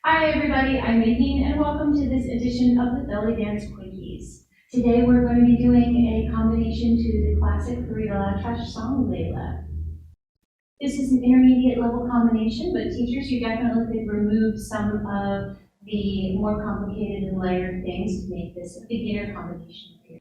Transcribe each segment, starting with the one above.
Hi everybody, I'm Mahin and welcome to this edition of the Bellydance Quickies. Today we're going to be doing a combination to the classic Farid al Atrach song, Leyla. This is an intermediate level combination, but teachers, you definitely could remove some of the more complicated and layered things to make this a beginner combination for you.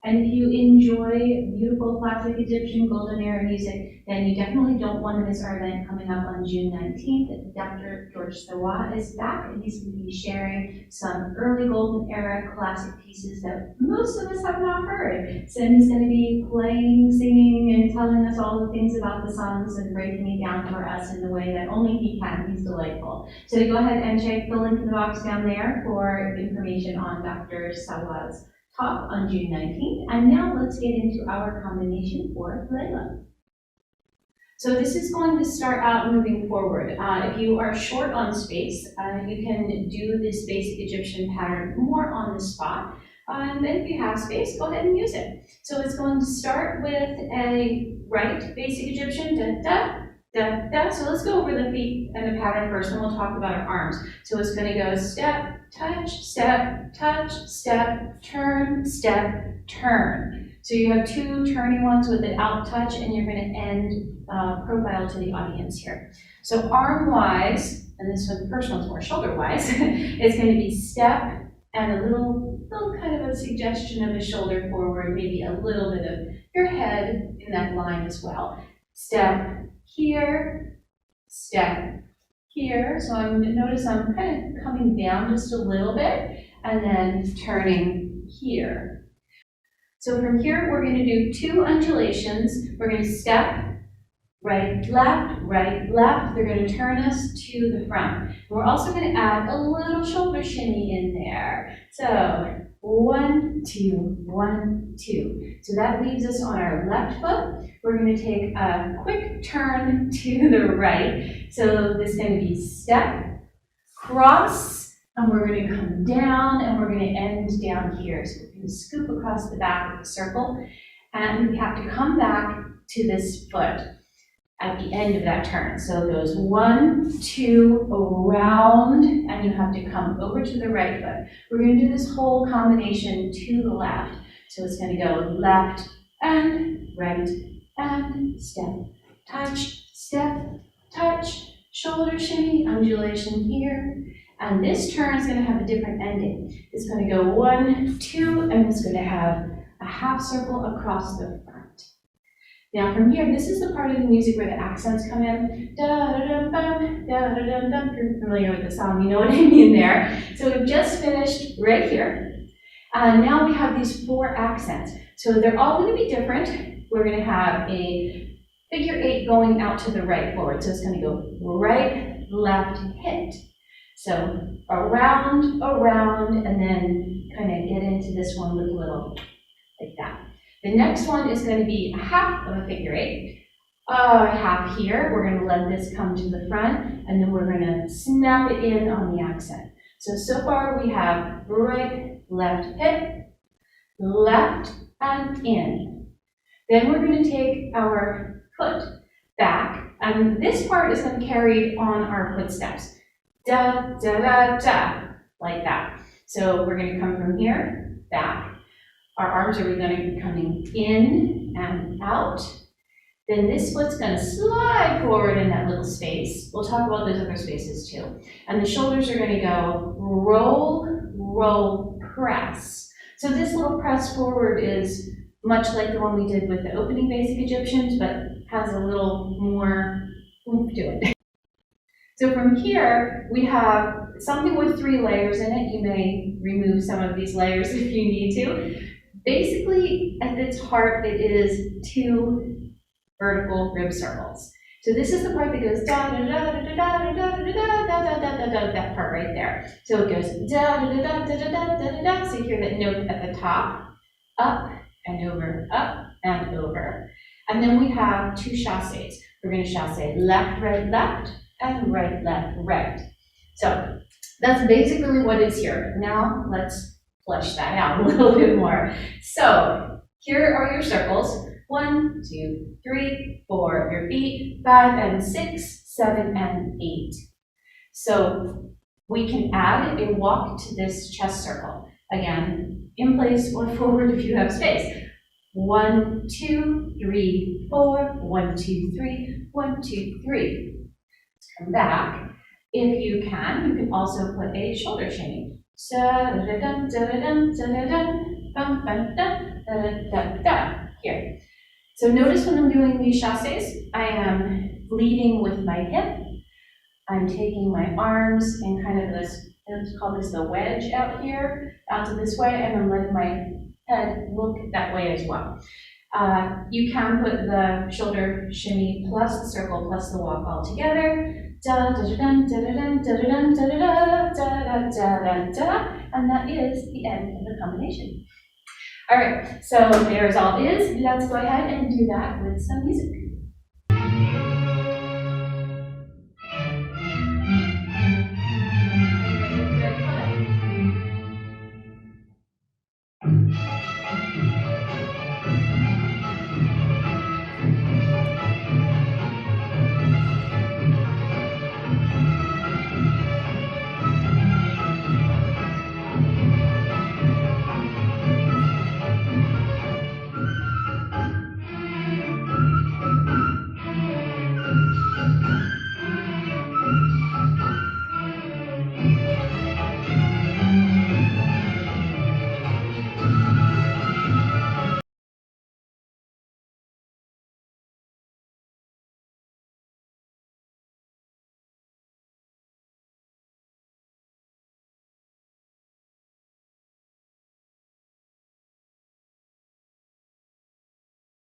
And if you enjoy beautiful classic Egyptian golden era music, then you definitely don't want to miss our event coming up on June 19th. Dr. George Sawat is back, and he's going to be sharing some early golden era classic pieces that most of us have not heard. So he's going to be playing, singing, and telling us all the things about the songs and breaking it down for us in the way that only he can. He's delightful. So go ahead and check the link in the box down there for information on Dr. Sawat's talk on June 19th. And now let's get into our combination for Leyla. So this is going to start out moving forward. If you are short on space, you can do this basic Egyptian pattern more on the spot. And then if you have space, go ahead and use it. So it's going to start with a right basic Egyptian, da, da, da, da. So let's go over the feet and the pattern first, and we'll talk about our arms. So it's going to go step, step, turn, step, turn. So you have two turning ones with an out touch, and you're going to end profile to the audience here. So arm-wise, and this one, first one's more shoulder-wise, it's going to be step and a little kind of a suggestion of a shoulder forward, maybe a little bit of your head in that line as well. Step here, step here. So notice I'm kind of coming down just a little bit and then turning here. So from here, we're going to do two undulations. We're going to step, right, left, they're going to turn us to the front. And we're also going to add a little shoulder shimmy in there. So 1, 2, 1, 2. So that leaves us on our left foot. We're going to take a quick turn to the right. So this is going to be step, cross, and we're going to come down, and we're going to end down here. So we're going to scoop across the back of the circle, and we have to come back to this foot at the end of that turn. So it goes 1, 2, around, and you have to come over to the right foot. We're going to do this whole combination to the left. So it's going to go left and right and step, touch, shoulder shimmy, undulation here. And this turn is going to have a different ending. It's going to go 1, 2, and it's going to have a half circle across the front. Now from here, this is the part of the music where the accents come in. Da-da-dum-bum, da-da-dum-dum. If you're familiar with the song, you know what I mean there. So we've just finished right here. Now we have these 4 accents. So they're all going to be different. We're going to have a figure 8 going out to the right forward. So it's going to go right, left, hit. So around, and then kind of get into this one with a little like that. The next one is going to be a half of a figure 8. Half here. We're going to let this come to the front, and then we're going to snap it in on the accent. So far we have right, left, hit, left, and in. Then we're going to take our foot back, and this part is going to carry on our footsteps. Da, da, da, da, like that. So we're going to come from here, back. Our arms are going to be coming in and out. Then this foot's going to slide forward in that little space. We'll talk about those other spaces too. And the shoulders are going to go roll, roll, press. So this little press forward is much like the one we did with the opening basic Egyptians, but has a little more oomph to it. So from here, we have something with 3 layers in it. You may remove some of these layers if you need to. Basically, at its heart, it is 2 vertical rib circles. So this is the part that goes da da da da da da da da da da da da da, that part right there. So it goes da da da da da da da da da. So you hear that note at the top, up and over, and then we have 2 chassés. We're going to chassé left, and right, left, right. So that's basically what is here. Now let's flesh that out a little bit more. So here are your circles. 1, 2, 3, 4, your feet, 5 and 6, 7 and 8. So We can add a walk to this chest circle. Again, in place or forward if you have space. 1, 2, 3, 4, 1, 2, 3, 1, 2, 3. Let's come back. If you can also put a shoulder shimmy. Here. So notice when I'm doing these chasses, I am leading with my hip. I'm taking my arms and kind of this, let's call this the wedge out here, out to this way, and I'm letting my head look that way as well. You can put the shoulder shimmy plus the circle plus the walk all together. And that is the end of the combination. All right, so there's all is. Let's go ahead and do that with some music.